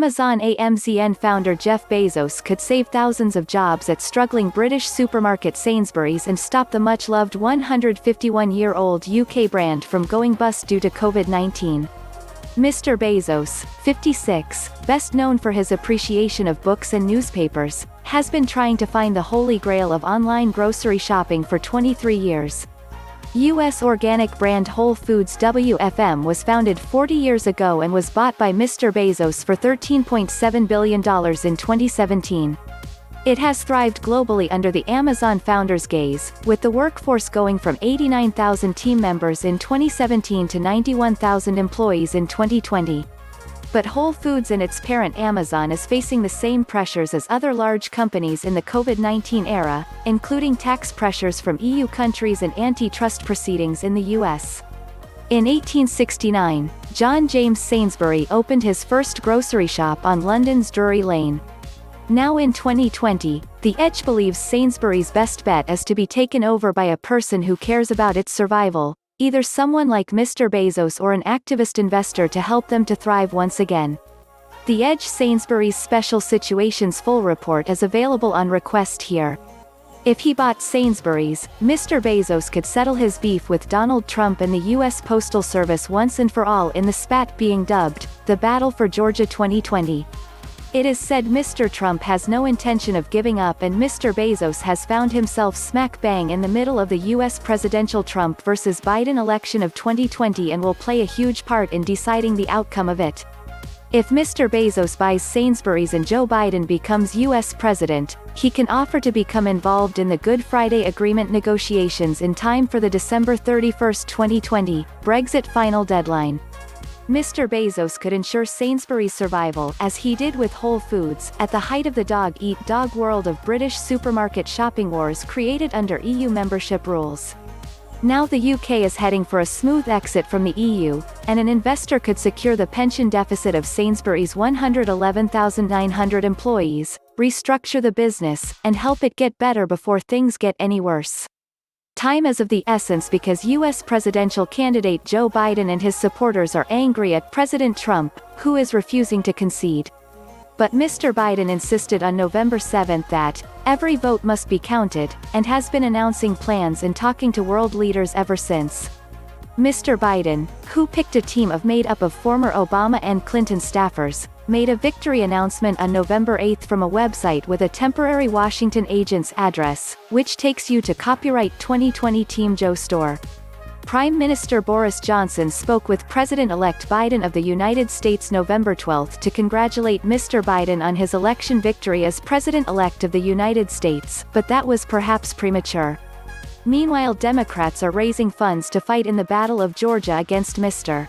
Amazon AMZN founder Jeff Bezos could save thousands of jobs at struggling British supermarket Sainsbury's and stop the much-loved 151-year-old UK brand from going bust due to COVID-19. Mr. Bezos, 56, best known for his appreciation of books and newspapers, has been trying to find the holy grail of online grocery shopping for 23 years. U.S. organic brand Whole Foods WFM was founded 40 years ago and was bought by Mr. Bezos for $13.7 billion in 2017. It has thrived globally under the Amazon founder's gaze, with the workforce going from 89,000 team members in 2017 to 91,000 employees in 2020. But Whole Foods and its parent Amazon is facing the same pressures as other large companies in the COVID-19 era, including tax pressures from EU countries and antitrust proceedings in the US. In 1869, John James Sainsbury opened his first grocery shop on London's Drury Lane. Now in 2020, The Edge believes Sainsbury's best bet is to be taken over by a person who cares about its survival, either someone like Mr. Bezos or an activist investor to help them to thrive once again. The Edge Sainsbury's Special Situations full report is available on request here. If he bought Sainsbury's, Mr. Bezos could settle his beef with Donald Trump and the U.S. Postal Service once and for all in the spat being dubbed, the Battle for Georgia 2020. It is said Mr. Trump has no intention of giving up and Mr. Bezos has found himself smack bang in the middle of the U.S. presidential Trump versus Biden election of 2020 and will play a huge part in deciding the outcome of it. If Mr. Bezos buys Sainsbury's and Joe Biden becomes U.S. president, he can offer to become involved in the Good Friday Agreement negotiations in time for the December 31, 2020, Brexit final deadline. Mr. Bezos could ensure Sainsbury's survival, as he did with Whole Foods, at the height of the dog-eat-dog world of British supermarket shopping wars created under EU membership rules. Now the UK is heading for a smooth exit from the EU, and an investor could secure the pension deficit of Sainsbury's 111,900 employees, restructure the business, and help it get better before things get any worse. Time is of the essence because U.S. presidential candidate Joe Biden and his supporters are angry at President Trump, who is refusing to concede. But Mr. Biden insisted on November 7 that every vote must be counted, and has been announcing plans and talking to world leaders ever since. Mr. Biden, who picked a team made up of former Obama and Clinton staffers, made a victory announcement on November 8 from a website with a temporary Washington agent's address, which takes you to Copyright 2020 Team Joe Store. Prime Minister Boris Johnson spoke with President-elect Biden of the United States November 12 to congratulate Mr. Biden on his election victory as President-elect of the United States, but that was perhaps premature. Meanwhile, Democrats are raising funds to fight in the Battle of Georgia against Mr.